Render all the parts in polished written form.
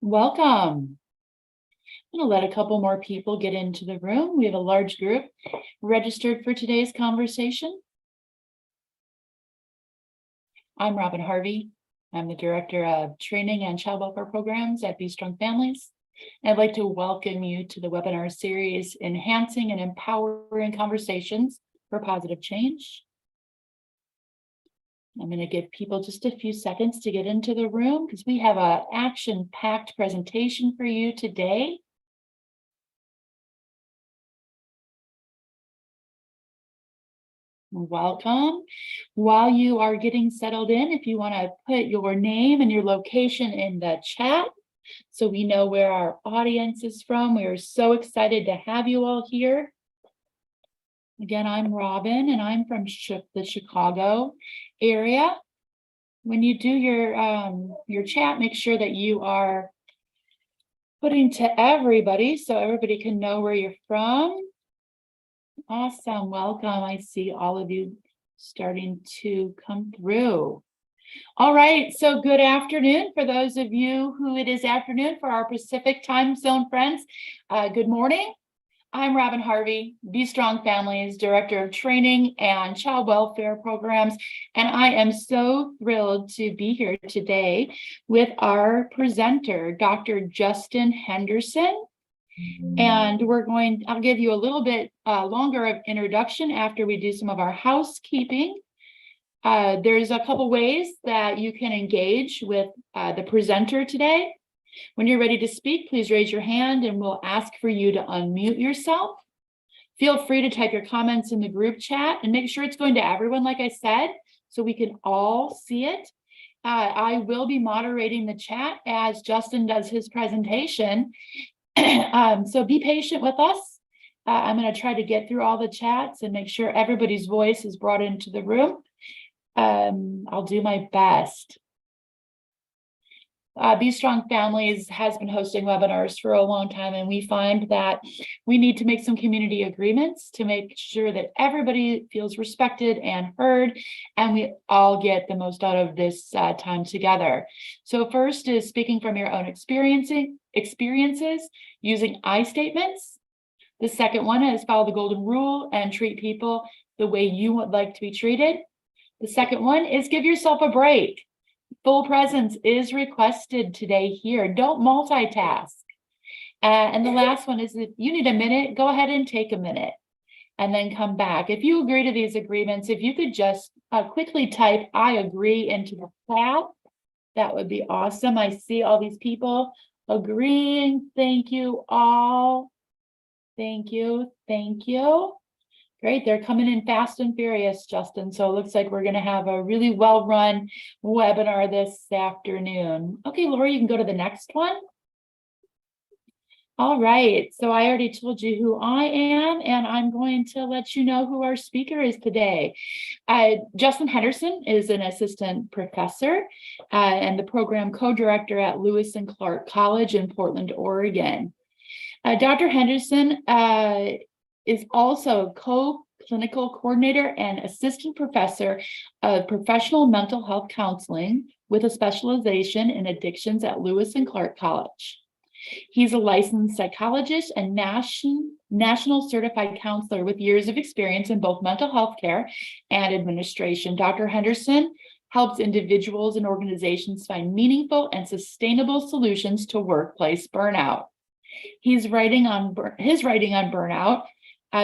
Welcome. I'm going to let a couple more people get into the room. We have a large group registered for today's conversation. I'm Robin Harvey. I'm the Director of Training and Child Welfare Programs at Be Strong Families. I'd like to welcome you to the webinar series, Enhancing and Empowering Conversations for Positive Change. I'm going to give people just a few seconds to get into the room because we have an action-packed presentation for you today. Welcome. While you are getting settled in, if you want to put your name and your location in the chat so we know where our audience is from. We are so excited to have you all here. Again, I'm Robin and I'm from the Chicago area. When you do your chat, make sure that you are putting to everybody so everybody can know where you're from. Awesome. Welcome. I see all of you starting to come through. All right. So good afternoon for those of you who it is afternoon. For our Pacific time zone friends, good morning. I'm Robin Harvey, Be Strong Families, Director of Training and Child Welfare Programs, and I am so thrilled to be here today with our presenter, Dr. Justin Henderson. And I'll give you a little bit longer of introduction after we do some of our housekeeping. There's a couple ways that you can engage with the presenter today. When you're ready to speak, please raise your hand and we'll ask for you to unmute yourself. Feel free to type your comments in the group chat and make sure it's going to everyone, like I said, so we can all see it. I will be moderating the chat as Justin does his presentation. So be patient with us. I'm going to try to get through all the chats and make sure everybody's voice is brought into the room. I'll do my best. Be Strong Families has been hosting webinars for a long time, and we find that we need to make some community agreements to make sure that everybody feels respected and heard, and we all get the most out of this time together. So first is speaking from your own experiences using I statements. The second one is follow the golden rule and treat people the way you would like to be treated. The second one is give yourself a break. Full presence is requested today here. Don't multitask. And the last one is if you need a minute, go ahead and take a minute and then come back. If you agree to these agreements, if you could just quickly type I agree into the chat, that would be awesome. I see all these people agreeing. Thank you all. Thank you. Thank you. Great. They're coming in fast and furious, Justin. So it looks like we're going to have a really well-run webinar this afternoon. Okay, Lori, you can go to the next one. All right. So I already told you who I am, and I'm going to let you know who our speaker is today. Justin Henderson is an assistant professor and the program co-director at Lewis and Clark College in Portland, Oregon. Dr. Henderson is also co-clinical coordinator and assistant professor of professional mental health counseling with a specialization in addictions at Lewis and Clark College. He's a licensed psychologist and national certified counselor with years of experience in both mental health care and administration. Dr. Henderson helps individuals and organizations find meaningful and sustainable solutions to workplace burnout. His writing on Burnout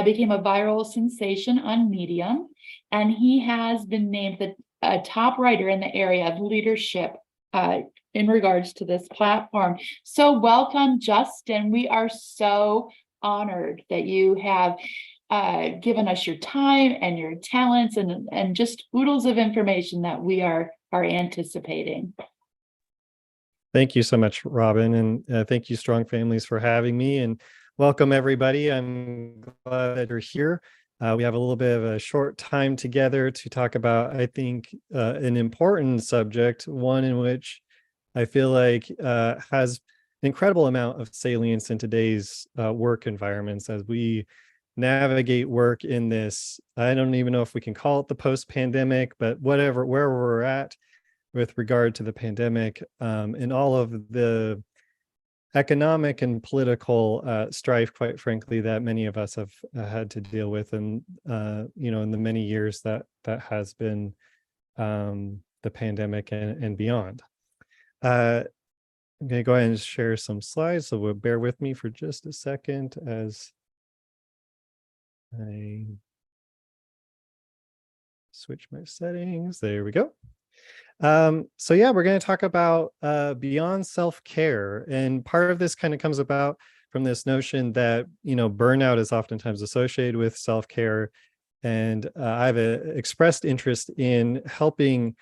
became a viral sensation on Medium, and he has been named a top writer in the area of leadership in regards to this platform. So welcome, Justin. We are so honored that you have given us your time and your talents and just oodles of information that we are anticipating. Thank you so much, Robin, and thank you, Strong Families, for having me, and welcome everybody. I'm glad that you're here. We have a little bit of a short time together to talk about, I think, an important subject, one in which I feel like has an incredible amount of salience in today's work environments as we navigate work in this, I don't even know if we can call it the post-pandemic, but wherever we're at with regard to the pandemic and all of the economic and political strife, quite frankly, that many of us have had to deal with, and in the many years that has been the pandemic and beyond. I'm going to go ahead and share some slides, so we'll bear with me for just a second as I switch my settings. There we go. So yeah, we're going to talk about beyond self-care, and part of this kind of comes about from this notion that burnout is oftentimes associated with self-care, and I've expressed interest in helping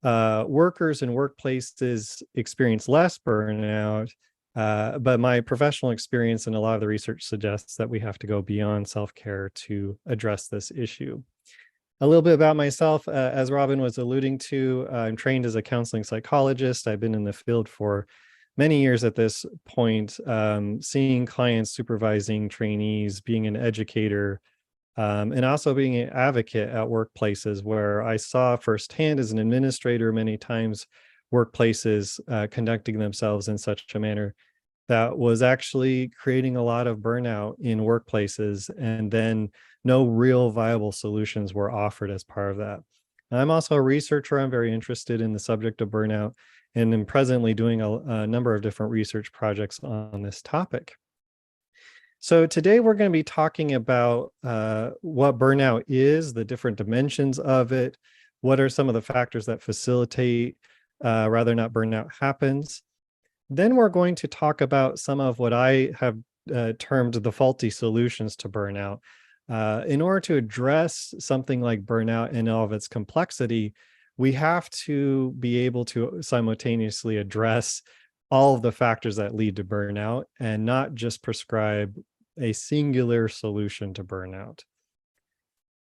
workers and workplaces experience less burnout, but my professional experience and a lot of the research suggests that we have to go beyond self-care to address this issue. A little bit about myself, as Robin was alluding to, I'm trained as a counseling psychologist. I've been in the field for many years at this point, seeing clients, supervising trainees, being an educator, and also being an advocate at workplaces, where I saw firsthand as an administrator many times workplaces conducting themselves in such a manner that was actually creating a lot of burnout in workplaces, and then no real viable solutions were offered as part of that. I'm also a researcher. I'm very interested in the subject of burnout, and am presently doing a number of different research projects on this topic. So today we're going to be talking about what burnout is, the different dimensions of it, what are some of the factors that facilitate whether or not burnout happens. Then we're going to talk about some of what I have termed the faulty solutions to burnout. In order to address something like burnout in all of its complexity, we have to be able to simultaneously address all of the factors that lead to burnout and not just prescribe a singular solution to burnout.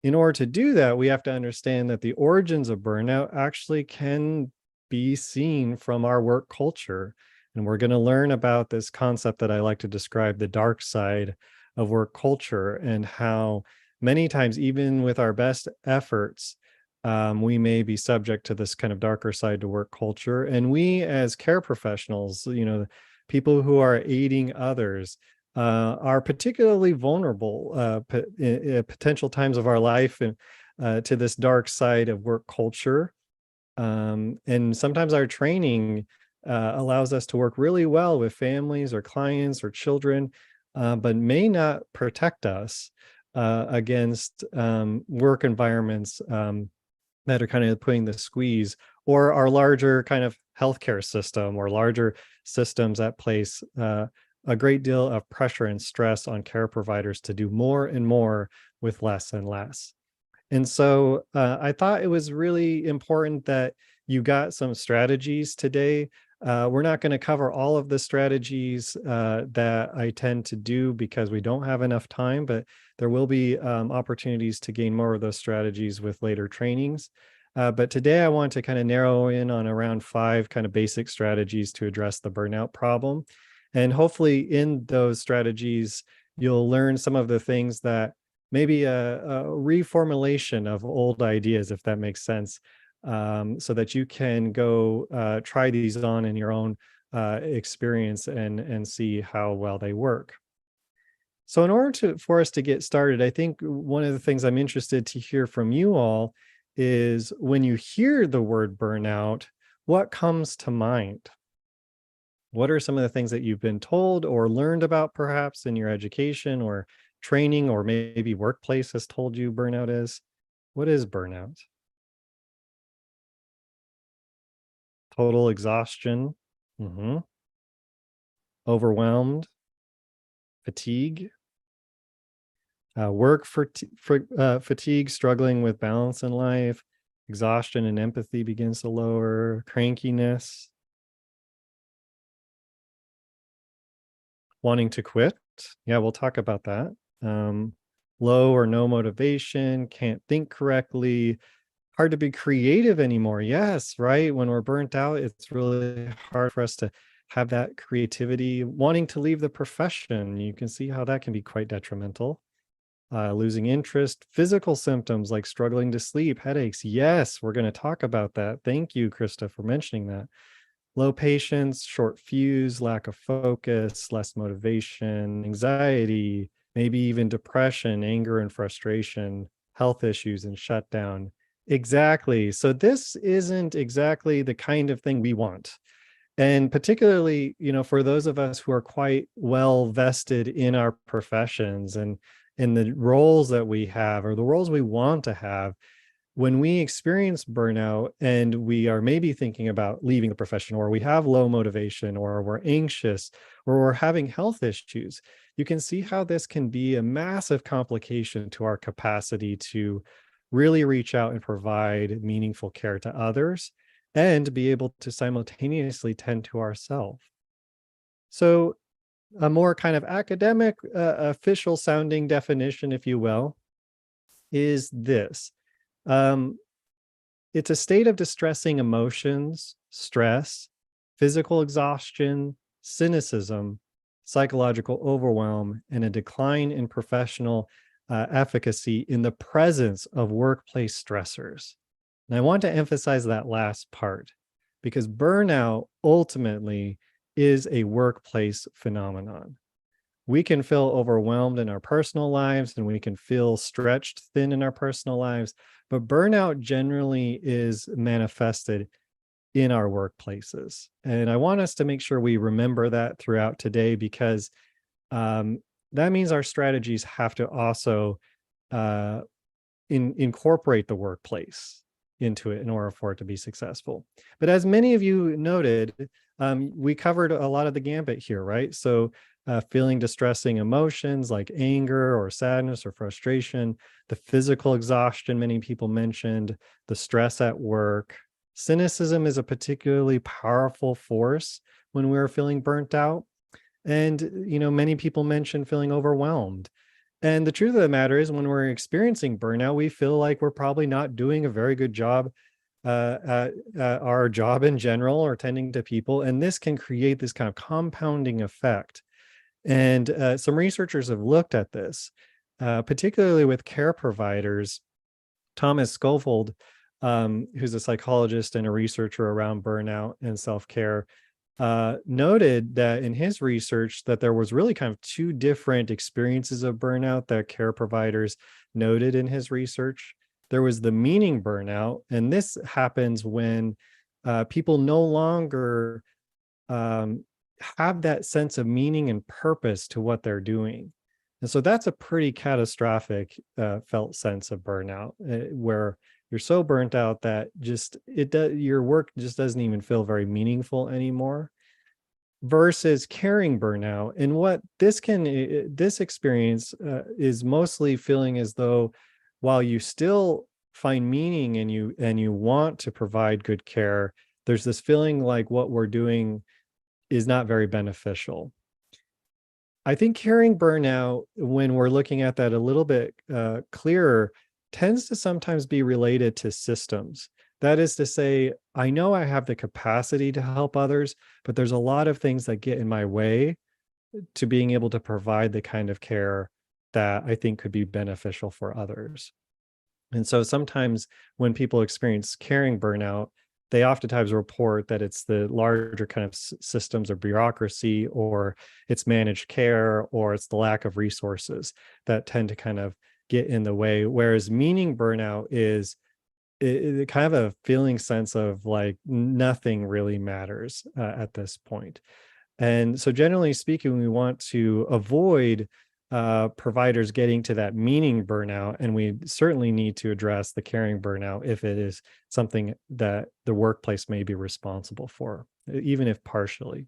In order to do that, we have to understand that the origins of burnout actually can be seen from our work culture. And we're going to learn about this concept that I like to describe, the dark side of work culture, and how many times, even with our best efforts, we may be subject to this kind of darker side to work culture. And we, as care professionals, people who are aiding others, are particularly vulnerable at potential times of our life and to this dark side of work culture. And sometimes our training allows us to work really well with families or clients or children, but may not protect us against work environments that are kind of putting the squeeze, or our larger kind of healthcare system or larger systems that place a great deal of pressure and stress on care providers to do more and more with less and less. And so I thought it was really important that you got some strategies today. We're not going to cover all of the strategies that I tend to do because we don't have enough time, but there will be opportunities to gain more of those strategies with later trainings. But today I want to kind of narrow in on around 5 kind of basic strategies to address the burnout problem. And hopefully in those strategies, you'll learn some of the things that maybe a reformulation of old ideas, if that makes sense, so that you can go try these on in your own experience and see how well they work. So in order for us to get started, I think one of the things I'm interested to hear from you all is, when you hear the word burnout, what comes to mind? What are some of the things that you've been told or learned about perhaps in your education or training, or maybe workplace has told you burnout is? What is burnout? Total exhaustion, overwhelmed, fatigue, fatigue, struggling with balance in life, exhaustion and empathy begins to lower, crankiness, wanting to quit. Yeah, we'll talk about that. Low or no motivation, can't think correctly, hard to be creative anymore. Yes, right. When we're burnt out, it's really hard for us to have that creativity, wanting to leave the profession. You can see how that can be quite detrimental. Losing interest, physical symptoms like struggling to sleep, headaches. Yes, we're going to talk about that. Thank you, Krista, for mentioning that. low patience, short fuse, lack of focus, less motivation, anxiety, maybe even depression, anger and frustration, health issues and shutdown. Exactly. So this isn't exactly the kind of thing we want. And particularly, for those of us who are quite well vested in our professions and in the roles that we have or the roles we want to have, when we experience burnout and we are maybe thinking about leaving the profession, or we have low motivation, or we're anxious, or we're having health issues, you can see how this can be a massive complication to our capacity to really reach out and provide meaningful care to others and be able to simultaneously tend to ourselves. So, a more kind of academic, official sounding definition, if you will, is this. Um, it's a state of distressing emotions, stress, physical exhaustion, cynicism, psychological overwhelm, and a decline in professional efficacy in the presence of workplace stressors. And I want to emphasize that last part because burnout ultimately is a workplace phenomenon. We can feel overwhelmed in our personal lives and we can feel stretched thin in our personal lives, but burnout generally is manifested in our workplaces. And I want us to make sure we remember that throughout today because that means our strategies have to also uh, incorporate the workplace into it in order for it to be successful. But as many of you noted, we covered a lot of the gambit here, right? So feeling distressing emotions like anger or sadness or frustration, the physical exhaustion many people mentioned, the stress at work. Cynicism is a particularly powerful force when we're feeling burnt out. And, many people mentioned feeling overwhelmed. And the truth of the matter is, when we're experiencing burnout, we feel like we're probably not doing a very good job at our job in general or tending to people. And this can create this kind of compounding effect. And some researchers have looked at this, particularly with care providers. Thomas Scofield, who's a psychologist and a researcher around burnout and self-care, noted that in his research that there was really kind of two different experiences of burnout that care providers noted in his research. There was the meaning burnout, and this happens when people no longer have that sense of meaning and purpose to what they're doing. And so that's a pretty catastrophic felt sense of burnout, where you're so burnt out that your work just doesn't even feel very meaningful anymore. Versus caring burnout, and what this experience is mostly feeling as though while you still find meaning and you want to provide good care, there's this feeling like what we're doing is not very beneficial. I think caring burnout, when we're looking at that a little bit clearer, tends to sometimes be related to systems. That is to say, I know I have the capacity to help others, but there's a lot of things that get in my way to being able to provide the kind of care that I think could be beneficial for others. And so sometimes when people experience caring burnout, they oftentimes report that it's the larger kind of systems or bureaucracy, or it's managed care, or it's the lack of resources that tend to kind of get in the way. Whereas meaning burnout is kind of a feeling sense of like nothing really matters at this point. And so generally speaking, we want to avoid providers getting to that meaning burnout, and we certainly need to address the caring burnout if it is something that the workplace may be responsible for, even if partially.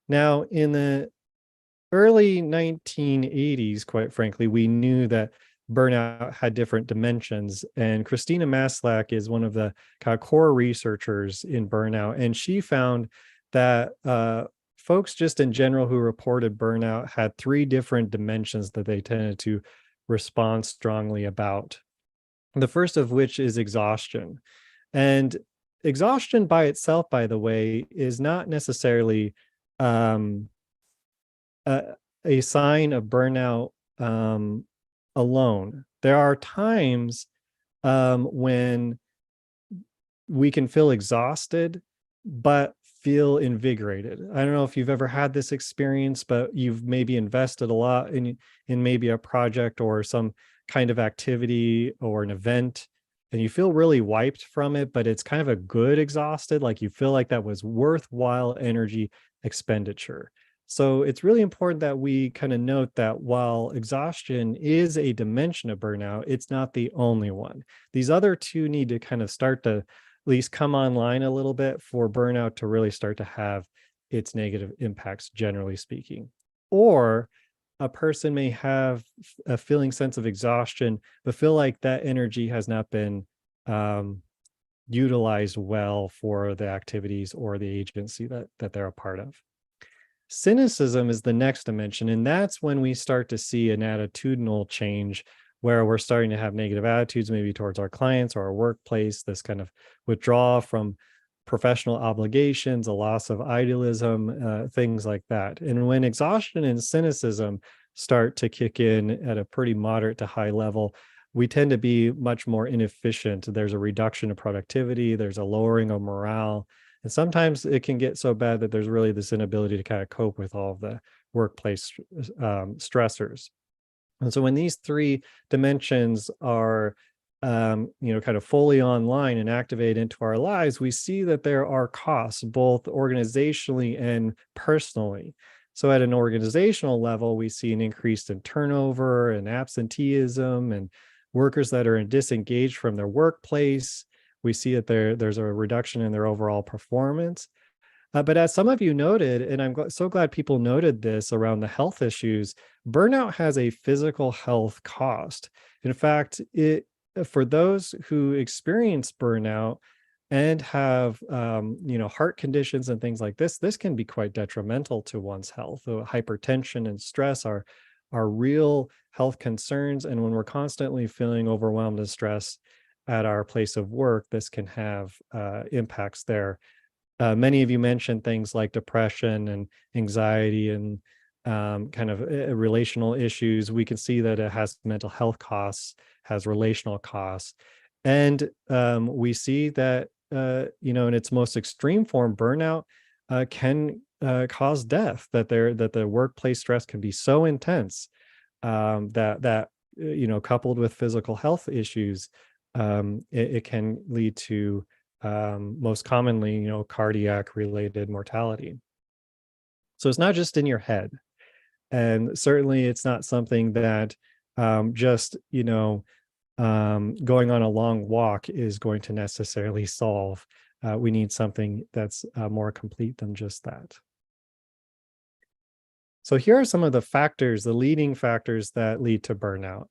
Now, in the early 1980s, quite frankly, we knew that burnout had different dimensions, and Christina Maslach is one of the kind of core researchers in burnout, and she found that folks just in general who reported burnout had three different dimensions that they tended to respond strongly about. The first of which is exhaustion. And exhaustion by itself, by the way, is not necessarily um, a sign of burnout alone. There are times when we can feel exhausted, but feel invigorated. I don't know if you've ever had this experience, but you've maybe invested a lot in maybe a project or some kind of activity or an event, and you feel really wiped from it, but it's kind of a good exhausted, like you feel like that was worthwhile energy expenditure. So it's really important that we kind of note that while exhaustion is a dimension of burnout, it's not the only one. These other two need to kind of start to at least come online a little bit for burnout to really start to have its negative impacts, generally speaking. Or a person may have a feeling sense of exhaustion, but feel like that energy has not been um, utilized well for the activities or the agency that they're a part of. Cynicism is the next dimension, and that's when we start to see an attitudinal change where we're starting to have negative attitudes, maybe towards our clients or our workplace, this kind of withdrawal from professional obligations, a loss of idealism, things like that. And when exhaustion and cynicism start to kick in at a pretty moderate to high level, we tend to be much more inefficient. There's a reduction of productivity, there's a lowering of morale. And sometimes it can get so bad that there's really this inability to kind of cope with all of the workplace stressors. And so when these three dimensions are, kind of fully online and activate into our lives, we see that there are costs both organizationally and personally. So at an organizational level, we see an increase in turnover and absenteeism and workers that are disengaged from their workplace. We see that there's a reduction in their overall performance. But as some of you noted, and I'm so glad people noted this around the health issues, burnout has a physical health cost. In fact, for those who experience burnout and have heart conditions and things like this can be quite detrimental to one's health. So hypertension and stress are real health concerns, and when we're constantly feeling overwhelmed and stressed at our place of work, this can have impacts there. Many of you mentioned things like depression and anxiety and kind of relational issues. We can see that it has mental health costs, has relational costs. And we see that, in its most extreme form, burnout can cause death, that the workplace stress can be so intense that coupled with physical health issues, it can lead to most commonly, cardiac related mortality. So it's not just in your head. And certainly it's not something that just, going on a long walk is going to necessarily solve. We need something that's more complete than just that. So here are some of the factors, the leading factors that lead to burnout.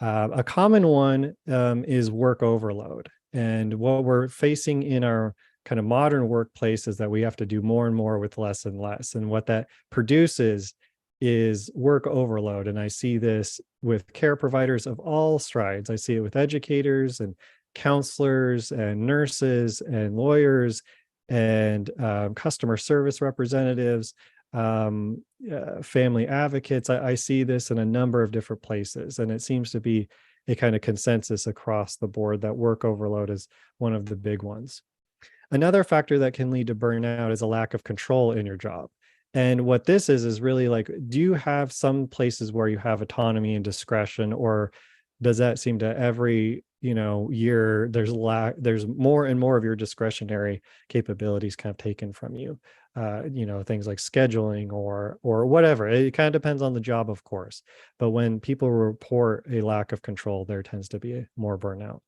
A common one is work overload. And what we're facing in our kind of modern workplace is that we have to do more and more with less and less. And what that produces is work overload. And I see this with care providers of all strides. I see it with educators and counselors and nurses and lawyers and customer service representatives, family advocates. I see this in a number of different places, and it seems to be a kind of consensus across the board that work overload is one of the big ones. Another factor that can lead to burnout is a lack of control in your job. And what this is really like, do you have some places where you have autonomy and discretion, or does that seem to every year there's more and more of your discretionary capabilities kind of taken from you? Things like scheduling or whatever. It kind of depends on the job, of course. But when people report a lack of control, there tends to be more burnout.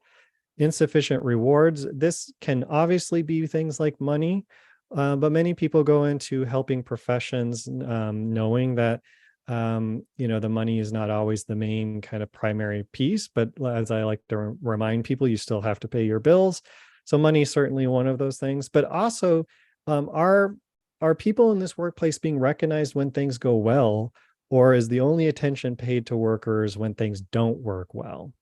Insufficient rewards. This can obviously be things like money, but many people go into helping professions knowing that the money is not always the main kind of primary piece. But as I like to remind people, you still have to pay your bills. So money is certainly one of those things. But also, are people in this workplace being recognized when things go well, or is the only attention paid to workers when things don't work well?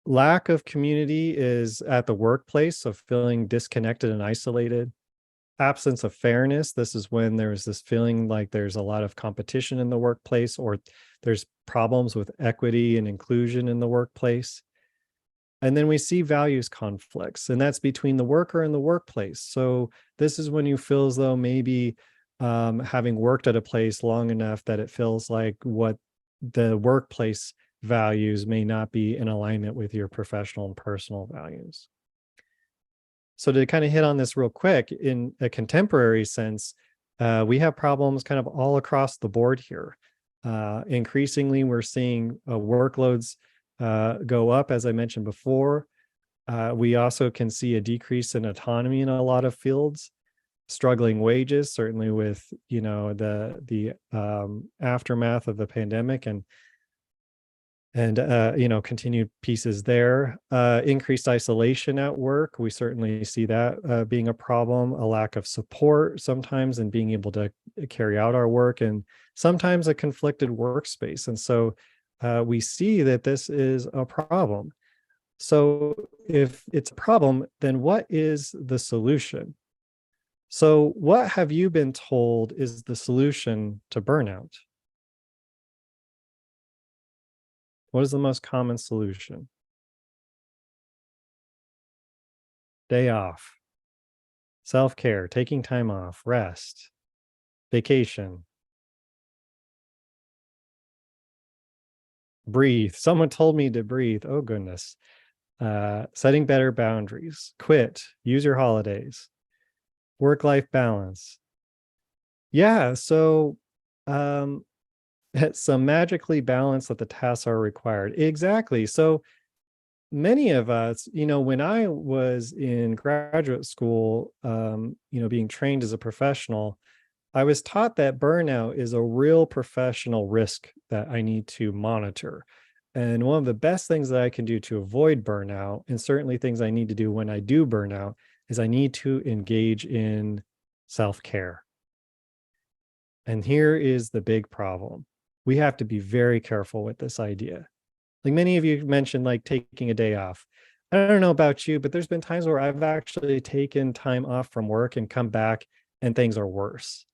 Lack of community is at the workplace, so feeling disconnected and isolated. Absence of fairness. This is when there's this feeling like there's a lot of competition in the workplace, or there's problems with equity and inclusion in the workplace. And then we see values conflicts, and that's between the worker and the workplace. So this is when you feel as though maybe having worked at a place long enough that it feels like what the workplace values may not be in alignment with your professional and personal values. So to kind of hit on this real quick, in a contemporary sense, we have problems kind of all across the board here. Increasingly, we're seeing workloads go up, as I mentioned before. We also can see a decrease in autonomy in a lot of fields, struggling wages, certainly with the aftermath of the pandemic and continued pieces there. Increased isolation at work, we certainly see that being a problem. A lack of support sometimes in being able to carry out our work, and sometimes a conflicted workspace. And so we see that this is a problem. So if it's a problem, then what is the solution? So what have you been told is the solution to burnout? What is the most common solution? Day off, self-care, taking time off, rest, vacation, breathe. Someone told me to breathe. Oh, goodness. Setting better boundaries, quit, use your holidays, work-life balance. Yeah, so some magically balance that the tasks are required. Exactly. So many of us, when I was in graduate school, being trained as a professional, I was taught that burnout is a real professional risk that I need to monitor. And one of the best things that I can do to avoid burnout, and certainly things I need to do when I do burnout, is I need to engage in self-care. And here is the big problem. We have to be very careful with this idea. Like many of you mentioned, like taking a day off. I don't know about you, but there's been times where I've actually taken time off from work and come back and things are worse.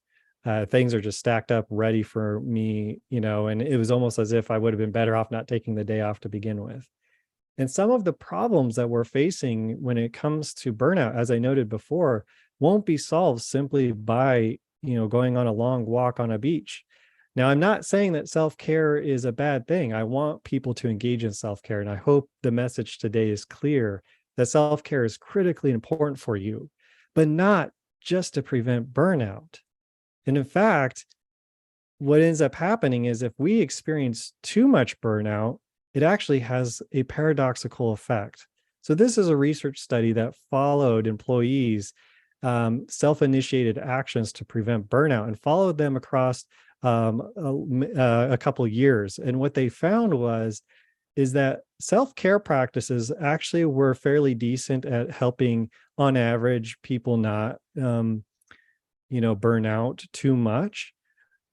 Things are just stacked up ready for me, and it was almost as if I would have been better off not taking the day off to begin with. And some of the problems that we're facing when it comes to burnout, as I noted before, won't be solved simply by, going on a long walk on a beach. Now, I'm not saying that self-care is a bad thing. I want people to engage in self-care. And I hope the message today is clear that self-care is critically important for you, but not just to prevent burnout. And in fact, what ends up happening is if we experience too much burnout, it actually has a paradoxical effect. So this is a research study that followed employees' self-initiated actions to prevent burnout and followed them across a couple of years. And what they found is that self-care practices actually were fairly decent at helping, on average, people not burn out too much.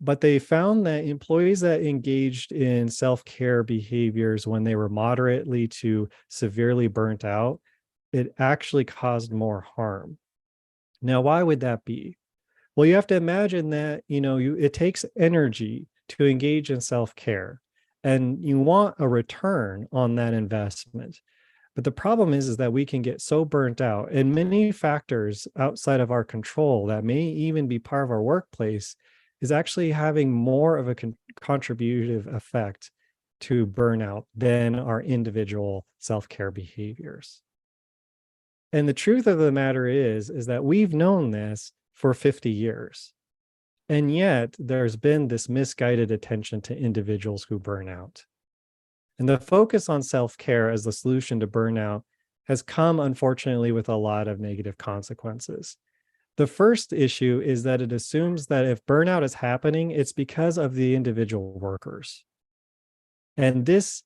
But they found that employees that engaged in self-care behaviors when they were moderately to severely burnt out, it actually caused more harm. Now, why would that be? Well, you have to imagine that, it takes energy to engage in self-care, and you want a return on that investment. But the problem is that we can get so burnt out, and many factors outside of our control that may even be part of our workplace is actually having more of a contributive effect to burnout than our individual self-care behaviors. And the truth of the matter is that we've known this for 50 years. And yet there's been this misguided attention to individuals who burn out. And the focus on self-care as the solution to burnout has come, unfortunately, with a lot of negative consequences. The first issue is that it assumes that if burnout is happening, it's because of the individual workers. And this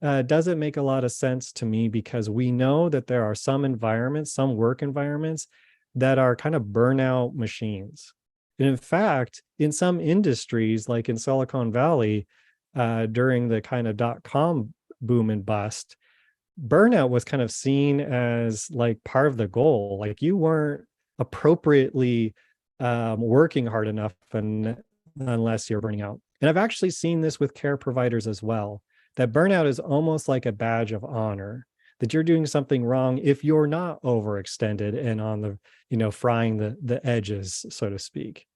doesn't make a lot of sense to me, because we know that there are some environments, some work environments that are kind of burnout machines. And in fact, in some industries, like in Silicon Valley, during the kind of .com boom and bust, burnout was kind of seen as like part of the goal. Like you weren't appropriately working hard enough unless you're burning out. And I've actually seen this with care providers as well, that burnout is almost like a badge of honor, that you're doing something wrong if you're not overextended and on the, frying the edges, so to speak.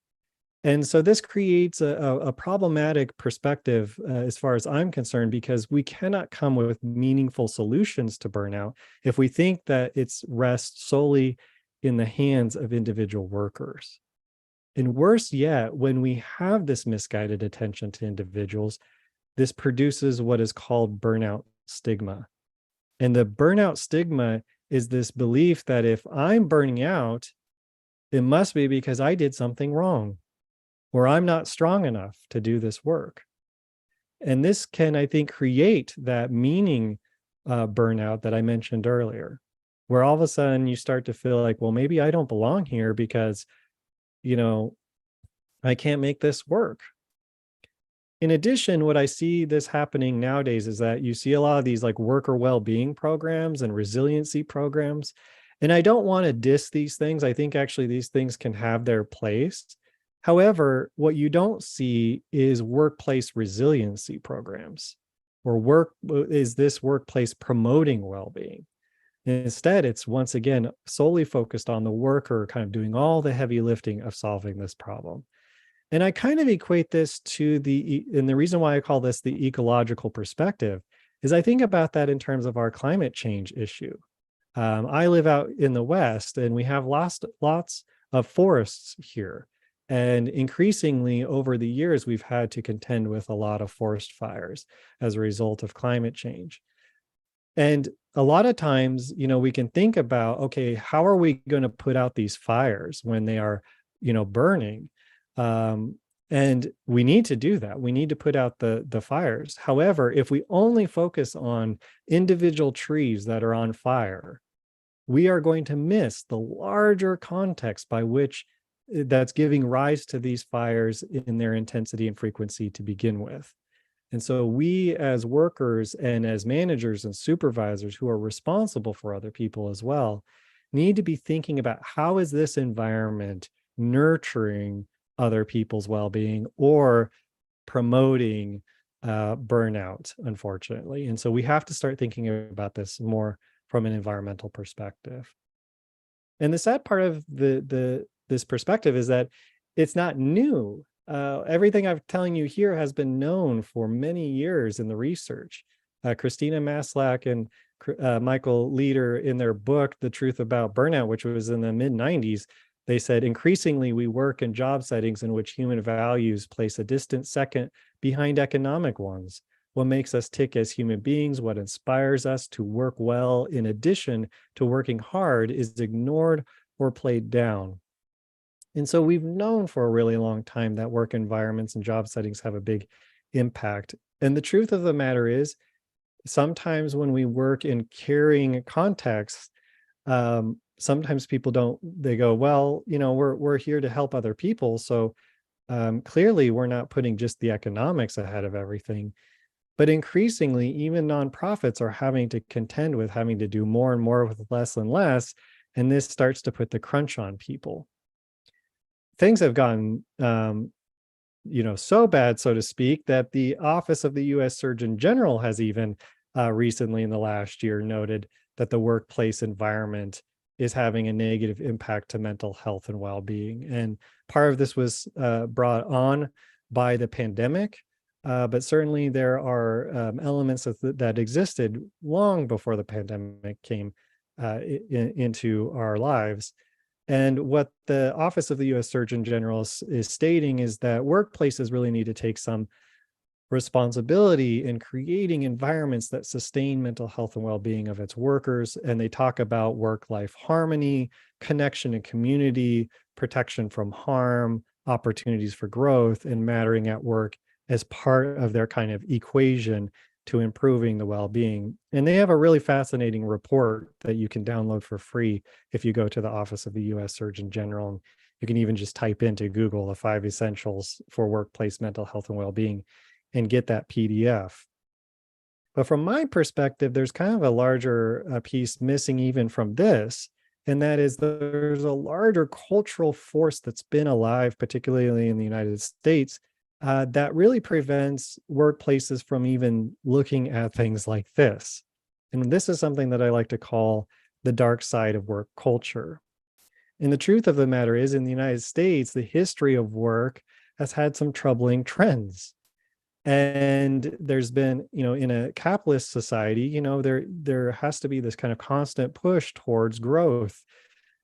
And so this creates a problematic perspective as far as I'm concerned, because we cannot come with meaningful solutions to burnout if we think that it's rests solely in the hands of individual workers. And worse yet, when we have this misguided attention to individuals, this produces what is called burnout stigma. And the burnout stigma is this belief that if I'm burning out, it must be because I did something wrong, or I'm not strong enough to do this work. And this can, I think, create that meaning burnout that I mentioned earlier, where all of a sudden you start to feel like, well, maybe I don't belong here because, I can't make this work. In addition, what I see this happening nowadays is that you see a lot of these like worker well-being programs and resiliency programs. And I don't want to diss these things. I think actually these things can have their place. However, what you don't see is workplace resiliency programs or is this workplace promoting well-being. Instead, it's once again solely focused on the worker kind of doing all the heavy lifting of solving this problem. And I kind of equate this to and the reason why I call this the ecological perspective is I think about that in terms of our climate change issue. I live out in the West and we have lots of forests here. And increasingly over the years, we've had to contend with a lot of forest fires as a result of climate change. And a lot of times, we can think about, okay, how are we going to put out these fires when they are, burning? And we need to do that. We need to put out the fires. However, if we only focus on individual trees that are on fire, we are going to miss the larger context by which that's giving rise to these fires in their intensity and frequency to begin with. And so we as workers and as managers and supervisors who are responsible for other people as well need to be thinking about how is this environment nurturing other people's well-being or promoting burnout, unfortunately. And so we have to start thinking about this more from an environmental perspective. And the sad part of this perspective is that it's not new. Everything I'm telling you here has been known for many years in the research. Christina Maslach and Michael Leader, in their book, The Truth About Burnout, which was in the mid-90s, they said, increasingly, we work in job settings in which human values place a distant second behind economic ones. What makes us tick as human beings, what inspires us to work well in addition to working hard, is ignored or played down. And so we've known for a really long time that work environments and job settings have a big impact. And the truth of the matter is, sometimes when we work in caring contexts, sometimes people they go, well, we're here to help other people. So clearly we're not putting just the economics ahead of everything. But increasingly, even nonprofits are having to contend with having to do more and more with less and less. And this starts to put the crunch on people. Things have gotten, so bad, so to speak, that the Office of the U.S. Surgeon General has even recently in the last year noted that the workplace environment is having a negative impact to mental health and well-being. And part of this was brought on by the pandemic, but certainly there are elements that existed long before the pandemic came into our lives. And what the Office of the U.S. Surgeon General is stating is that workplaces really need to take some responsibility in creating environments that sustain mental health and well-being of its workers. And they talk about work-life harmony, connection and community, protection from harm, opportunities for growth, and mattering at work as part of their kind of equation to improving the well-being. And they have a really fascinating report that you can download for free if you go to the Office of the U.S. Surgeon General. You can even just type into Google the 5 essentials for workplace mental health and well-being and get that PDF. But from my perspective, there's kind of a larger piece missing even from this, and that is there's a larger cultural force that's been alive, particularly in the United States, that really prevents workplaces from even looking at things like this. And this is something that I like to call the dark side of work culture. And the truth of the matter is, in the United States, the history of work has had some troubling trends. And there's been, in a capitalist society, there has to be this kind of constant push towards growth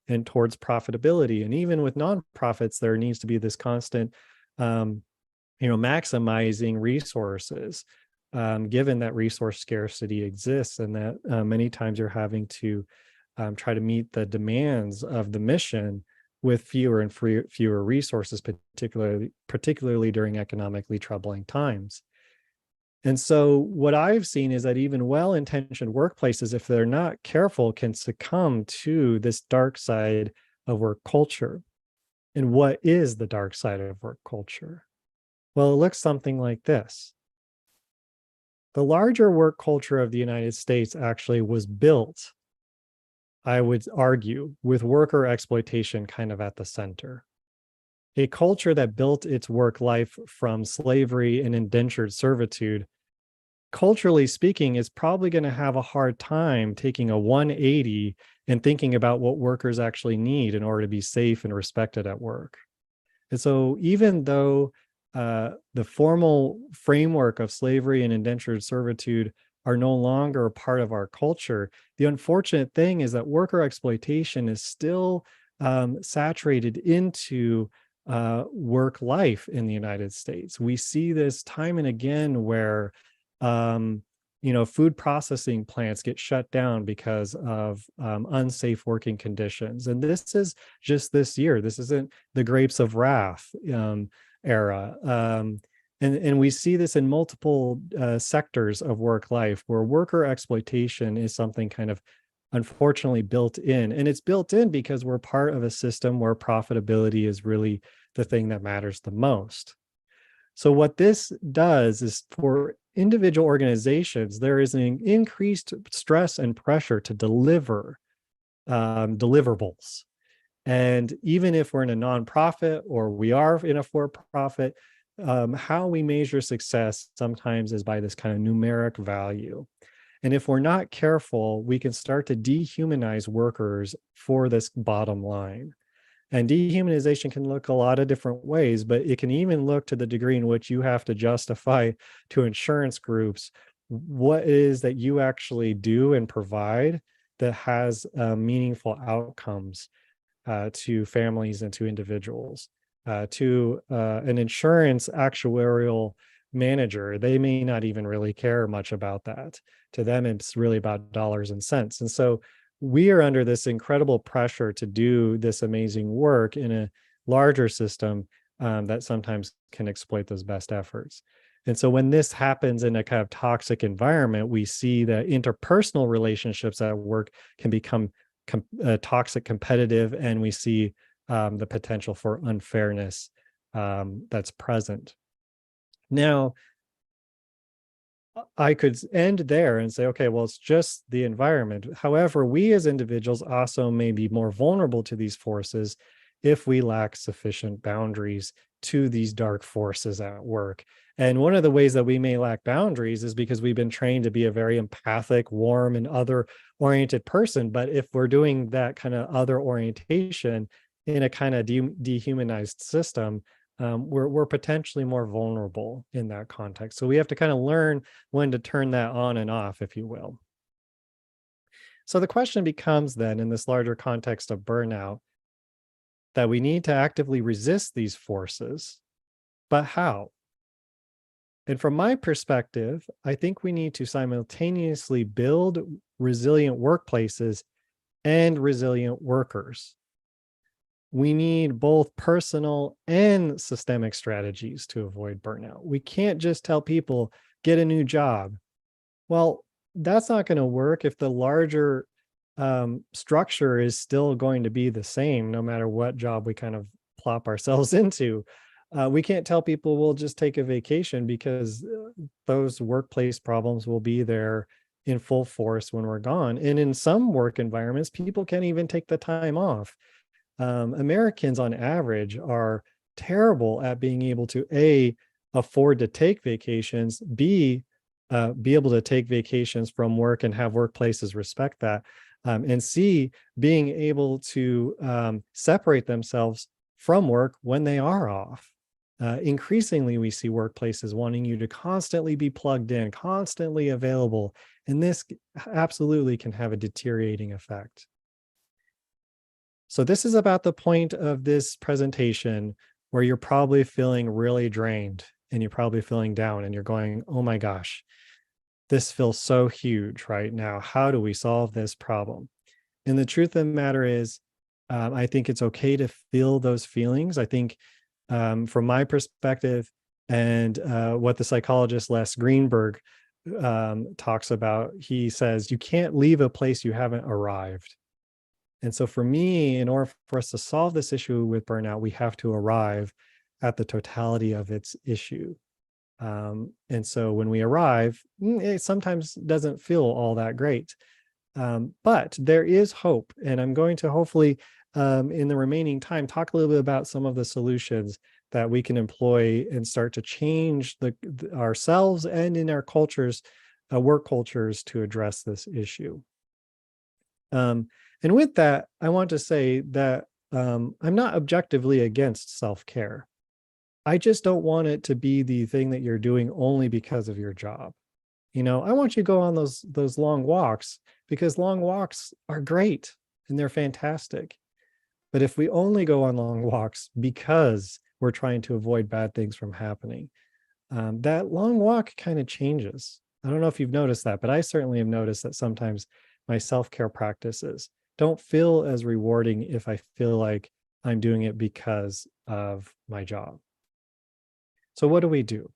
and towards profitability. And even with nonprofits, there needs to be this constant, maximizing resources, given that resource scarcity exists, and that many times you're having to try to meet the demands of the mission with fewer and fewer resources, particularly during economically troubling times. And so what I've seen is that even well-intentioned workplaces, if they're not careful, can succumb to this dark side of work culture. And what is the dark side of work culture? Well, it looks something like this. The larger work culture of the United States actually was built, I would argue, with worker exploitation kind of at the center. A culture that built its work life from slavery and indentured servitude, culturally speaking, is probably going to have a hard time taking a 180 and thinking about what workers actually need in order to be safe and respected at work. And so even though the formal framework of slavery and indentured servitude are no longer a part of our culture, the unfortunate thing is that worker exploitation is still saturated into work life in the United States. We see this time and again where food processing plants get shut down because of unsafe working conditions. And this is just this year. This isn't the grapes of wrath era. And we see this in multiple sectors of work life, where worker exploitation is something kind of unfortunately built in. And it's built in because we're part of a system where profitability is really the thing that matters the most. So what this does is, for individual organizations, there is an increased stress and pressure to deliver deliverables. And even if we're in a nonprofit or we are in a for-profit, how we measure success sometimes is by this kind of numeric value. And if we're not careful, we can start to dehumanize workers for this bottom line. And dehumanization can look a lot of different ways, but it can even look to the degree in which you have to justify to insurance groups what it is that you actually do and provide that has meaningful outcomes to families and to individuals. To an insurance actuarial manager, they may not even really care much about that. To them, it's really about dollars and cents. And so we are under this incredible pressure to do this amazing work in a larger system that sometimes can exploit those best efforts. And so when this happens in a kind of toxic environment, we see that interpersonal relationships at work can become toxic, competitive, and we see the potential for unfairness that's present. Now, I could end there and say, okay, well, it's just the environment. However, we as individuals also may be more vulnerable to these forces if we lack sufficient boundaries to these dark forces at work. And one of the ways that we may lack boundaries is because we've been trained to be a very empathic, warm, and other-oriented person. But if we're doing that kind of other orientation in a kind of dehumanized system, we're potentially more vulnerable in that context. So we have to kind of learn when to turn that on and off, if you will. So the question becomes then, in this larger context of burnout, that we need to actively resist these forces, but how? And from my perspective, I think we need to simultaneously build resilient workplaces and resilient workers. We need both personal and systemic strategies to avoid burnout. We can't just tell people, get a new job. Well, that's not going to work if the larger structure is still going to be the same, no matter what job we kind of plop ourselves into. We can't tell people we'll just take a vacation, because those workplace problems will be there in full force when we're gone. And in some work environments, people can't even take the time off. Americans on average are terrible at being able to A, afford to take vacations, B, be able to take vacations from work and have workplaces respect that. And C, being able to separate themselves from work when they are off. Increasingly, we see workplaces wanting you to constantly be plugged in, constantly available, and this absolutely can have a deteriorating effect. So this is about the point of this presentation where you're probably feeling really drained and you're probably feeling down and you're going, oh my gosh, this feels so huge right now. How do we solve this problem? And the truth of the matter is, I think it's okay to feel those feelings. I think from my perspective and what the psychologist Les Greenberg talks about, he says, you can't leave a place you haven't arrived. And so for me, in order for us to solve this issue with burnout, we have to arrive at the totality of its issue. And so when we arrive, it sometimes doesn't feel all that great. But there is hope. And I'm going to hopefully, in the remaining time, talk a little bit about some of the solutions that we can employ and start to change ourselves and in our cultures, work cultures, to address this issue. And with that, I want to say that I'm not objectively against self-care. I just don't want it to be the thing that you're doing only because of your job. You know, I want you to go on those long walks, because long walks are great and they're fantastic. But if we only go on long walks because we're trying to avoid bad things from happening, that long walk kind of changes. I don't know if you've noticed that, but I certainly have noticed that sometimes my self-care practices don't feel as rewarding if I feel like I'm doing it because of my job. So what do we do?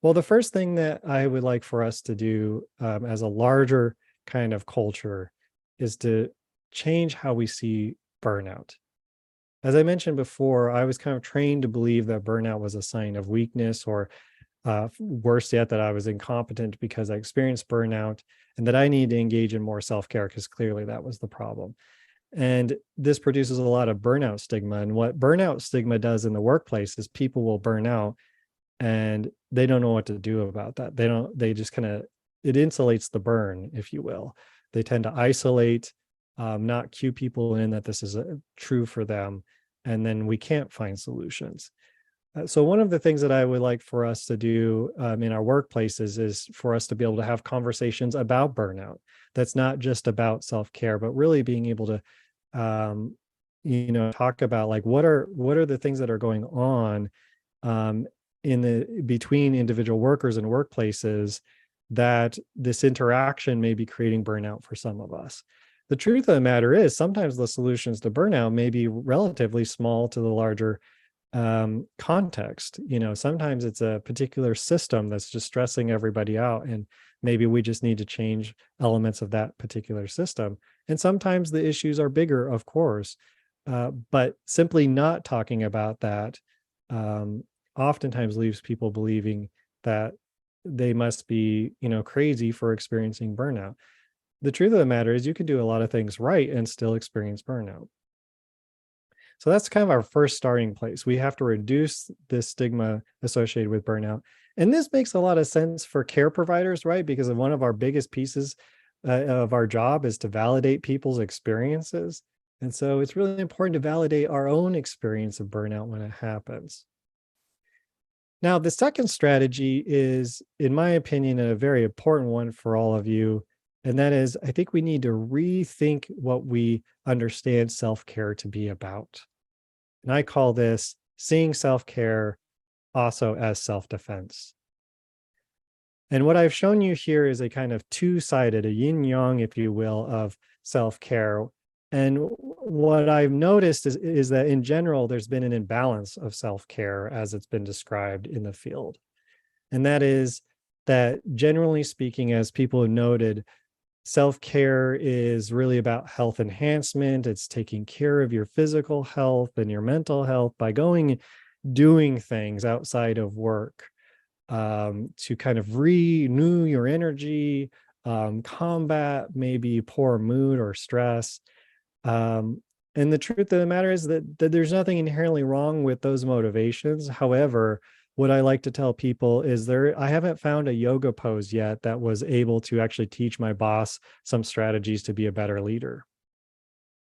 Well, the first thing that I would like for us to do as a larger kind of culture is to change how we see burnout. As I mentioned before, I was kind of trained to believe that burnout was a sign of weakness, or worse yet, that I was incompetent because I experienced burnout, and that I need to engage in more self-care, because clearly that was the problem. And this produces a lot of burnout stigma. And what burnout stigma does in the workplace is people will burn out and they don't know what to do about that. They just kind of, it insulates the burn, if you will. They tend to isolate, not cue people in that this is true for them. And then we can't find solutions. So one of the things that I would like for us to do in our workplaces is for us to be able to have conversations about burnout. That's not just about self-care, but really being able to, talk about, like, what are the things that are going on in the between individual workers and workplaces, that this interaction may be creating burnout for some of us. The truth of the matter is, sometimes the solutions to burnout may be relatively small to the larger context. Sometimes it's a particular system that's just stressing everybody out, and maybe we just need to change elements of that particular system. And sometimes the issues are bigger, of course, but simply not talking about that oftentimes leaves people believing that they must be, crazy for experiencing burnout. The truth of the matter is, you can do a lot of things right and still experience burnout. So that's kind of our first starting place. We have to reduce this stigma associated with burnout. And this makes a lot of sense for care providers, right? Because one of our biggest pieces of our job is to validate people's experiences. And so it's really important to validate our own experience of burnout when it happens. Now, the second strategy is, in my opinion, a very important one for all of you. And that is, I think we need to rethink what we understand self-care to be about. And I call this seeing self-care also as self-defense. And what I've shown you here is a kind of two-sided, a yin-yang, if you will, of self-care. And what I've noticed is that in general, there's been an imbalance of self-care as it's been described in the field. And that is that, generally speaking, as people have noted, self-care is really about health enhancement. It's taking care of your physical health and your mental health by doing things outside of work to kind of renew your energy, combat maybe poor mood or stress. And the truth of the matter is that there's nothing inherently wrong with those motivations. However, what I like to tell people is I haven't found a yoga pose yet that was able to actually teach my boss some strategies to be a better leader.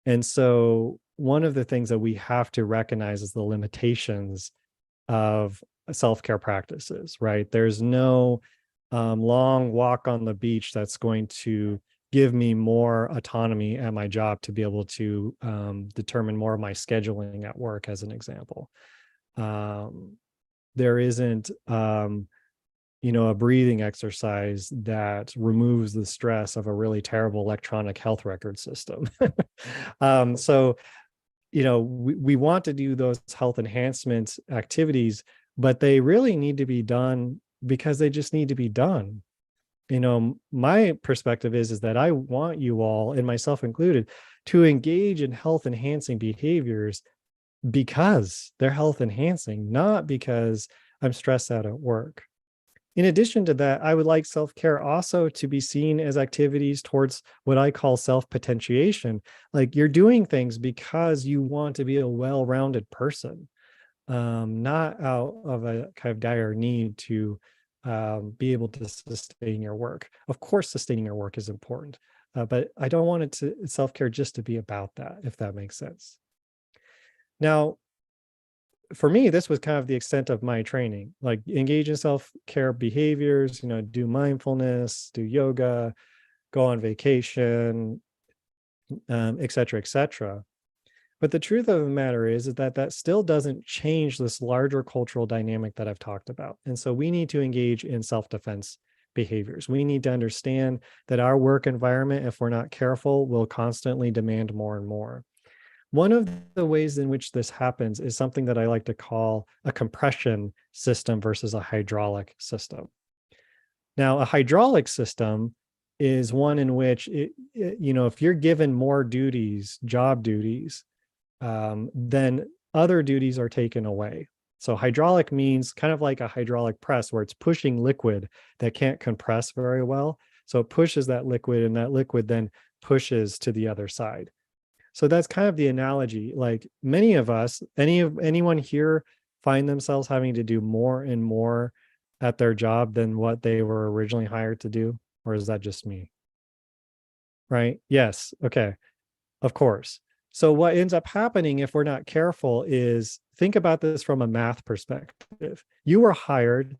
And so one of the things that we have to recognize is the limitations of self-care practices, right? There's no long walk on the beach that's going to give me more autonomy at my job to be able to determine more of my scheduling at work, as an example. There isn't a breathing exercise that removes the stress of a really terrible electronic health record system. So we want to do those health enhancement activities, but they really need to be done because they just need to be done. My perspective is that I want you all, and myself included, to engage in health enhancing behaviors because they're health enhancing, not because I'm stressed out at work. In addition to that, I would like self-care also to be seen as activities towards what I call self-potentiation. Like, you're doing things because you want to be a well-rounded person, not out of a kind of dire need to be able to sustain your work. Of course, sustaining your work is important, but I don't want self-care just to be about that, if that makes sense. Now, for me, this was kind of the extent of my training, like engage in self-care behaviors, do mindfulness, do yoga, go on vacation, et cetera, et cetera. But the truth of the matter is that still doesn't change this larger cultural dynamic that I've talked about. And so we need to engage in self-defense behaviors. We need to understand that our work environment, if we're not careful, will constantly demand more and more. One of the ways in which this happens is something that I like to call a compression system versus a hydraulic system. Now, a hydraulic system is one in which, if you're given more duties, job duties, then other duties are taken away. So hydraulic means kind of like a hydraulic press where it's pushing liquid that can't compress very well. So it pushes that liquid, and that liquid then pushes to the other side. So that's kind of the analogy. Like, many of us, anyone here find themselves having to do more and more at their job than what they were originally hired to do? Or is that just me? Right? Yes. Okay. Of course. So what ends up happening if we're not careful is, think about this from a math perspective. You were hired to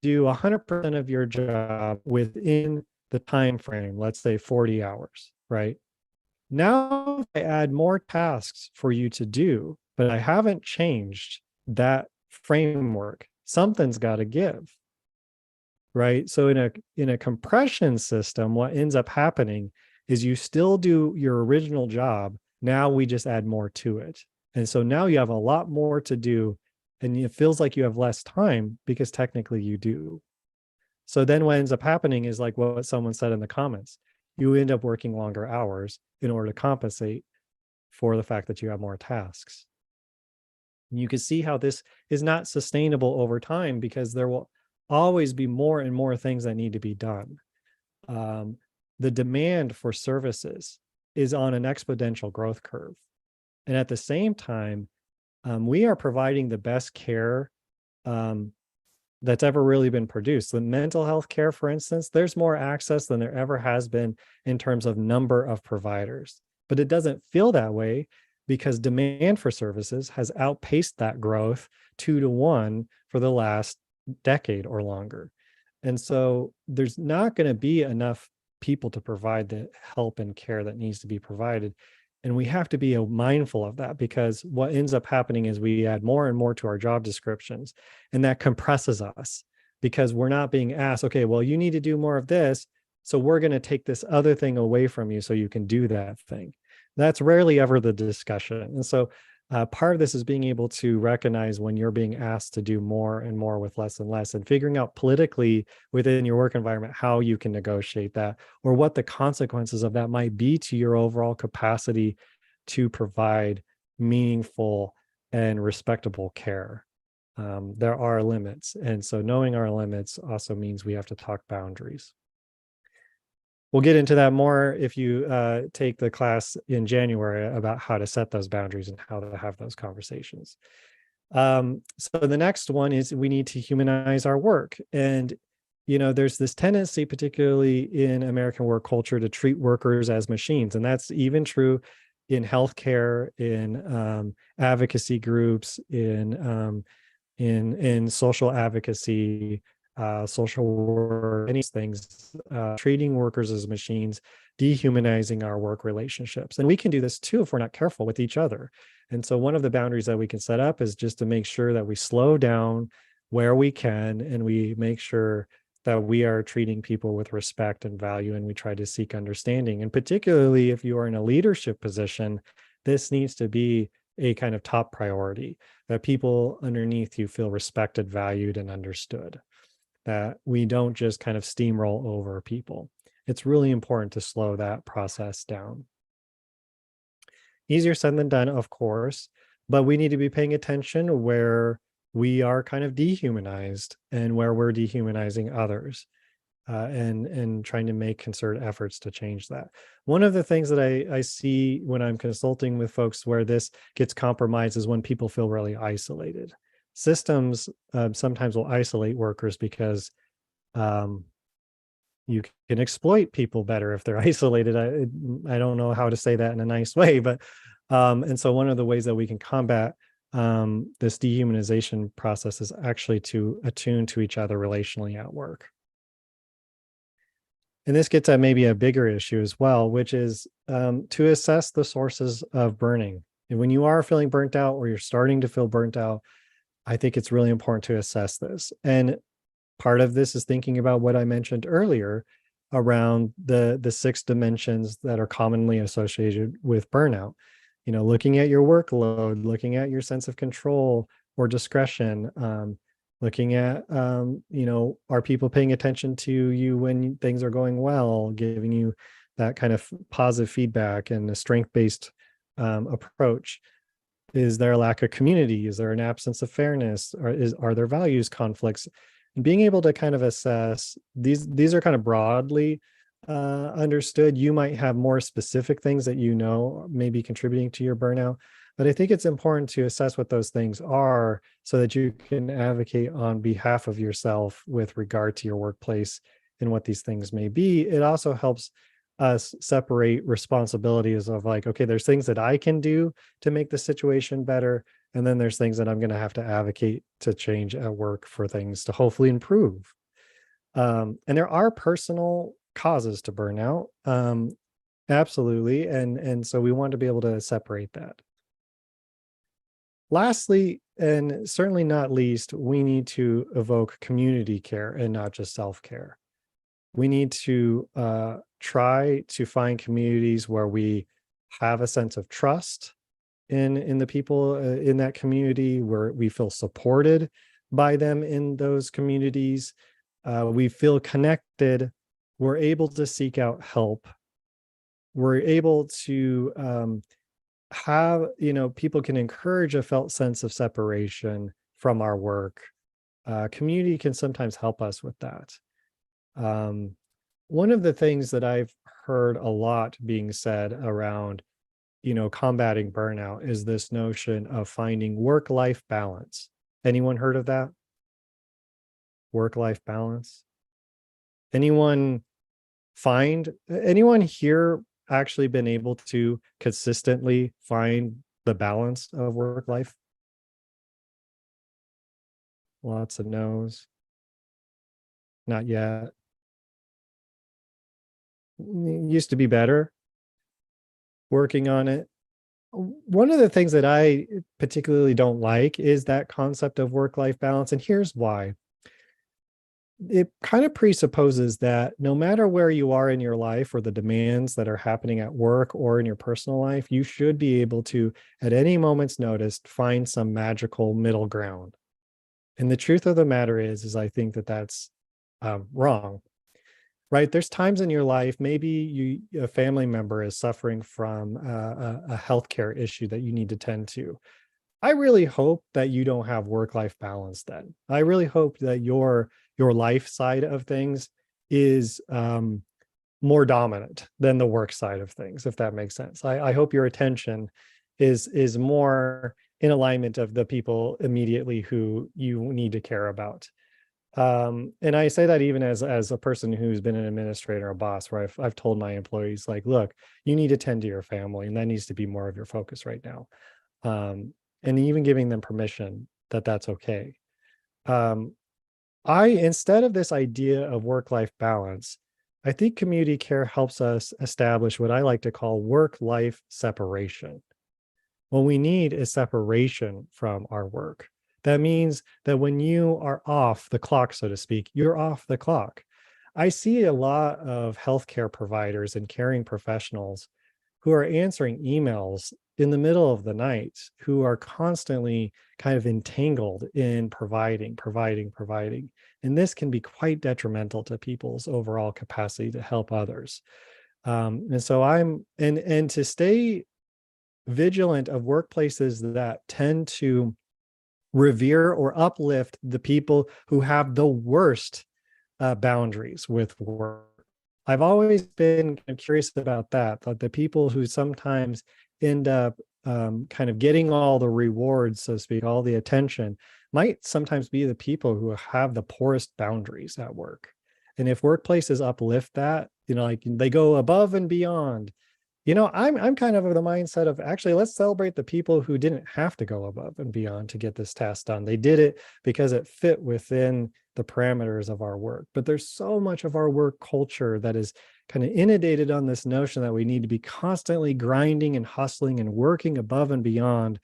do 100% of your job within the time frame, let's say 40 hours, right? Now I add more tasks for you to do, but I haven't changed that framework. Something's got to give, right? So in a compression system, what ends up happening is you still do your original job. Now we just add more to it. And so now you have a lot more to do, and it feels like you have less time because technically you do. So then what ends up happening is like what someone said in the comments. You end up working longer hours in order to compensate for the fact that you have more tasks. And you can see how this is not sustainable over time, because there will always be more and more things that need to be done. The demand for services is on an exponential growth curve. And at the same time, we are providing the best care that's ever really been produced. The mental health care, for instance, there's more access than there ever has been in terms of number of providers. But it doesn't feel that way because demand for services has outpaced that growth 2-to-1 for the last decade or longer. And so there's not going to be enough people to provide the help and care that needs to be provided. And we have to be mindful of that, because what ends up happening is we add more and more to our job descriptions, and that compresses us because we're not being asked, okay, well, you need to do more of this, so we're going to take this other thing away from you so you can do that thing. That's rarely ever the discussion. And so part of this is being able to recognize when you're being asked to do more and more with less and less, and figuring out politically within your work environment how you can negotiate that, or what the consequences of that might be to your overall capacity to provide meaningful and respectable care. There are limits. And so knowing our limits also means we have to talk boundaries. We'll get into that more if you take the class in January about how to set those boundaries and how to have those conversations. So the next one is we need to humanize our work. And, there's this tendency, particularly in American work culture, to treat workers as machines. And that's even true in healthcare, in advocacy groups, in social advocacy, social work, any things, treating workers as machines, dehumanizing our work relationships. And we can do this too if we're not careful with each other. And so one of the boundaries that we can set up is just to make sure that we slow down where we can, and we make sure that we are treating people with respect and value, and we try to seek understanding. And particularly if you are in a leadership position, this needs to be a kind of top priority, that people underneath you feel respected, valued, and understood, that we don't just kind of steamroll over people. It's really important to slow that process down. Easier said than done, of course, but we need to be paying attention where we are kind of dehumanized and where we're dehumanizing others, and trying to make concerted efforts to change that. One of the things that I see when I'm consulting with folks where this gets compromised is when people feel really isolated. Systems sometimes will isolate workers because you can exploit people better if they're isolated. I don't know how to say that in a nice way, but and so one of the ways that we can combat this dehumanization process is actually to attune to each other relationally at work. And this gets at maybe a bigger issue as well, which is to assess the sources of burning. And when you are feeling burnt out or you're starting to feel burnt out, I think it's really important to assess this. And part of this is thinking about what I mentioned earlier around the 6 dimensions that are commonly associated with burnout. Looking at your workload, looking at your sense of control or discretion, looking at, are people paying attention to you when things are going well, giving you that kind of positive feedback and a strength-based approach. Is there a lack of community? Is there an absence of fairness? Are there values conflicts? And being able to kind of assess these are kind of broadly understood. You might have more specific things that may be contributing to your burnout, but I think it's important to assess what those things are so that you can advocate on behalf of yourself with regard to your workplace and what these things may be. It also helps us separate responsibilities of like, okay, there's things that I can do to make the situation better, and then there's things that I'm going to have to advocate to change at work for things to hopefully improve. And there are personal causes to burnout. Absolutely. And so we want to be able to separate that. Lastly, and certainly not least, we need to evoke community care and not just self-care. We need to try to find communities where we have a sense of trust in the people in that community, where we feel supported by them in those communities. We feel connected. We're able to seek out help. We're able to have, people can encourage a felt sense of separation from our work. Community can sometimes help us with that. One of the things that I've heard a lot being said around, combating burnout is this notion of finding work-life balance. Anyone heard of that? Work-life balance? Anyone here actually been able to consistently find the balance of work life? Lots of no's. Not yet. Used to be better. Working on it. One of the things that I particularly don't like is that concept of work-life balance, and here's why. It kind of presupposes that no matter where you are in your life or the demands that are happening at work or in your personal life, you should be able to, at any moment's notice, find some magical middle ground. And the truth of the matter is I think that that's wrong, right? There's times in your life, maybe a family member is suffering from a healthcare issue that you need to tend to. I really hope that you don't have work-life balance then. I really hope that your life side of things is more dominant than the work side of things, if that makes sense. I hope your attention is more in alignment of the people immediately who you need to care about. And I say that even as a person who's been an administrator, a boss, where I've told my employees, like, look, you need to tend to your family, and that needs to be more of your focus right now. And even giving them permission that that's okay. Um, instead of this idea of work-life balance, I think community care helps us establish what I like to call work-life separation. What we need is separation from our work. That means that when you are off the clock, so to speak, you're off the clock. I see a lot of healthcare providers and caring professionals who are answering emails in the middle of the night, who are constantly kind of entangled in providing. And this can be quite detrimental to people's overall capacity to help others. And so and to stay vigilant of workplaces that tend to revere or uplift the people who have the worst boundaries with work. I've always been curious about that, that the people who sometimes end up kind of getting all the rewards, so to speak, all the attention, might sometimes be the people who have the poorest boundaries at work. And if workplaces uplift that, like they go above and beyond, I'm kind of the mindset of, actually, let's celebrate the people who didn't have to go above and beyond to get this task done. They did it because it fit within the parameters of our work. But there's so much of our work culture that is kind of inundated on this notion that we need to be constantly grinding and hustling and working above and beyond.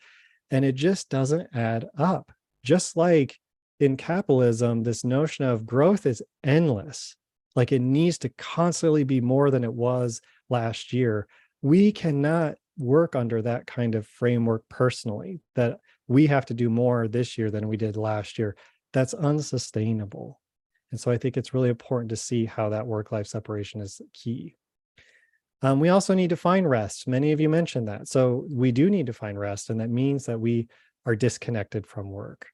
And it just doesn't add up. Just like in capitalism, this notion of growth is endless. Like it needs to constantly be more than it was last year. We cannot work under that kind of framework personally, that we have to do more this year than we did last year. That's unsustainable. And so I think it's really important to see how that work-life separation is key. We also need to find rest. Many of you mentioned that. So we do need to find rest, and that means that we are disconnected from work.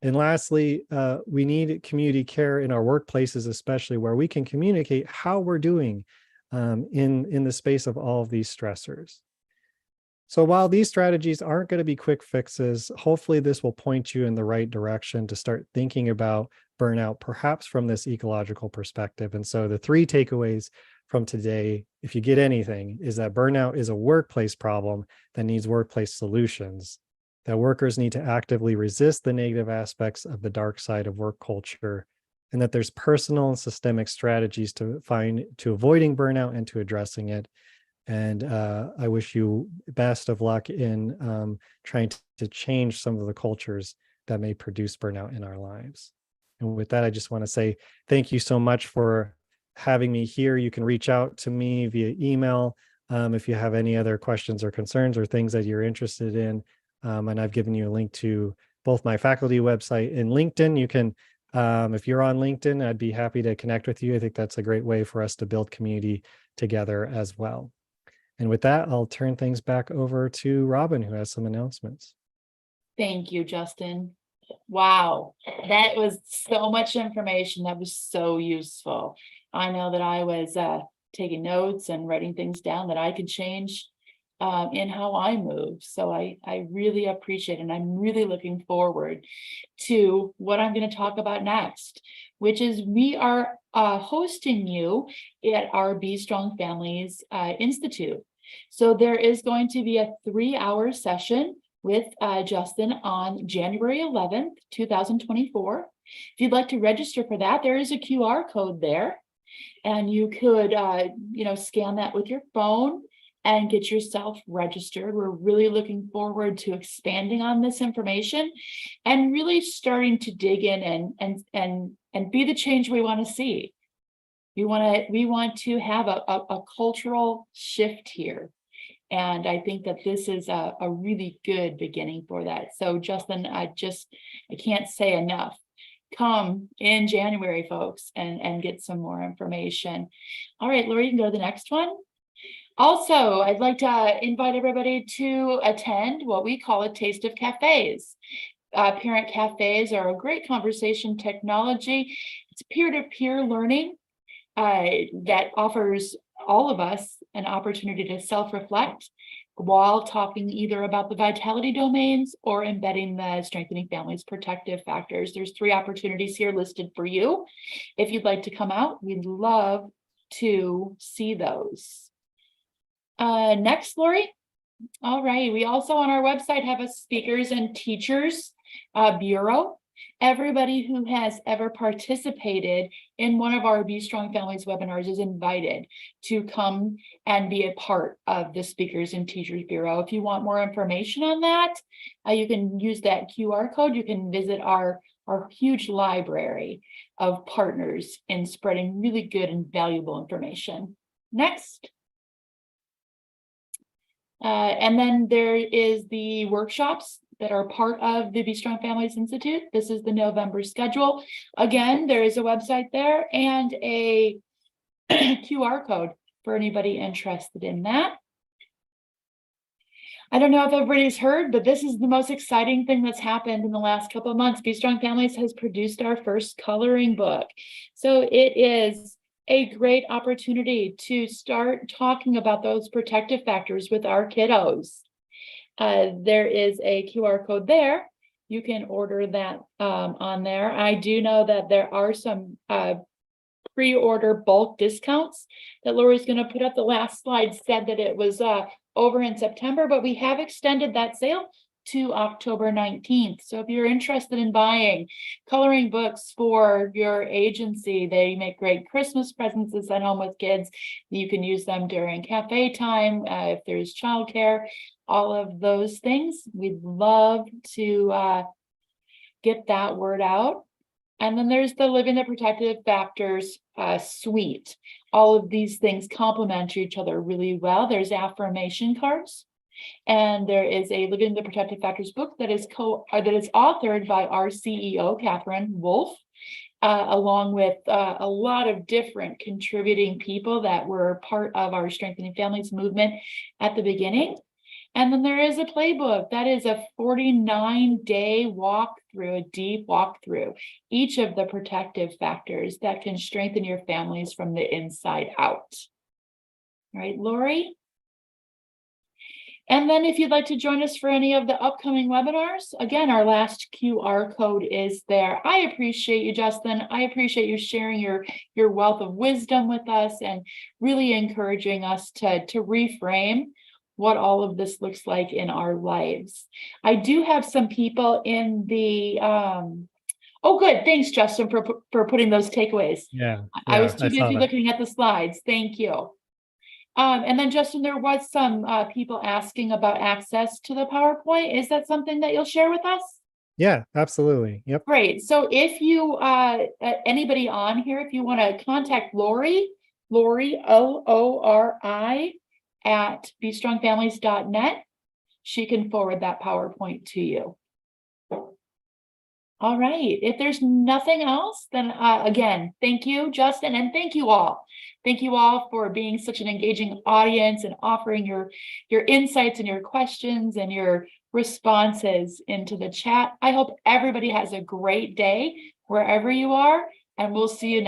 And lastly, we need community care in our workplaces, especially where we can communicate how we're doing in the space of all of these stressors. So while these strategies aren't going to be quick fixes, hopefully this will point you in the right direction to start thinking about burnout, perhaps from this ecological perspective. And so the 3 takeaways from today, if you get anything, is that burnout is a workplace problem that needs workplace solutions, that workers need to actively resist the negative aspects of the dark side of work culture, and that there's personal and systemic strategies to avoiding burnout and to addressing it. And I wish you best of luck in trying to change some of the cultures that may produce burnout in our lives. And with that, I just want to say thank you so much for having me here. You can reach out to me via email if you have any other questions or concerns or things that you're interested in. And I've given you a link to both my faculty website and LinkedIn. You can, if you're on LinkedIn, I'd be happy to connect with you. I think that's a great way for us to build community together as well. And with that, I'll turn things back over to Robin, who has some announcements. Thank you, Justin. Wow, that was so much information. That was so useful. I know that I was taking notes and writing things down that I could change in how I move. So I really appreciate it. And I'm really looking forward to what I'm going to talk about next, which is we are hosting you at our Be Strong Families Institute. So there is going to be a 3-hour session with Justin on January 11th, 2024. If you'd like to register for that, there is a QR code there, and you could, scan that with your phone and get yourself registered. We're really looking forward to expanding on this information and really starting to dig in and be the change we want to see. We want to have a cultural shift here. And I think that this is a really good beginning for that. So Justin, I can't say enough. Come in January, folks, and get some more information. All right, Lori, you can go to the next one. Also, I'd like to invite everybody to attend what we call a Taste of Cafes. Parent cafes are a great conversation technology. It's peer-to-peer learning that offers all of us an opportunity to self-reflect while talking either about the vitality domains or embedding the strengthening families protective factors. There's 3 opportunities here listed for you. If you'd like to come out, we'd love to see those. Next, Lori. All right. We also on our website have a speakers and teachers bureau. Everybody who has ever participated in one of our Be Strong Families webinars is invited to come and be a part of the Speakers and Teachers Bureau. If you want more information on that, you can use that QR code. You can visit our huge library of partners in spreading really good and valuable information. Next. And then there is the workshops that are part of the Be Strong Families Institute. This is the November schedule. Again, there is a website there and a QR code for anybody interested in that. I don't know if everybody's heard, but this is the most exciting thing that's happened in the last couple of months. Be Strong Families has produced our first coloring book. So it is a great opportunity to start talking about those protective factors with our kiddos. There is a QR code there. You can order that on there. I do know that there are some pre-order bulk discounts that Lori's going to put up. The last slide said that it was over in September, but we have extended that sale to October 19th. So if you're interested in buying coloring books for your agency, they make great Christmas presents to send home with kids. You can use them during cafe time, if there's childcare, all of those things. We'd love to get that word out. And then there's the Living the Protective Factors suite. All of these things complement each other really well. There's affirmation cards. And there is a Living the Protective Factors book that is authored by our CEO, Catherine Wolf, along with a lot of different contributing people that were part of our Strengthening Families movement at the beginning. And then there is a playbook that is a 49-day walkthrough, a deep walkthrough, each of the protective factors that can strengthen your families from the inside out. All right, Lori? And then if you'd like to join us for any of the upcoming webinars, again, our last QR code is there. I appreciate you, Justin. I appreciate you sharing your wealth of wisdom with us and really encouraging us to reframe what all of this looks like in our lives. I do have some people in the, oh, good. Thanks, Justin, for putting those takeaways. Yeah. I was too saw busy that. looking at the slides. Thank you. And then, Justin, there was some people asking about access to the PowerPoint. Is that something that you'll share with us? Yeah, absolutely. Yep. Great. So if you, anybody on here, if you want to contact Lori, Lori, at bestrongfamilies.net, she can forward that PowerPoint to you. All right. If there's nothing else, then again, thank you, Justin, and thank you all. Thank you all for being such an engaging audience and offering your insights and your questions and your responses into the chat. I hope everybody has a great day wherever you are, and we'll see you next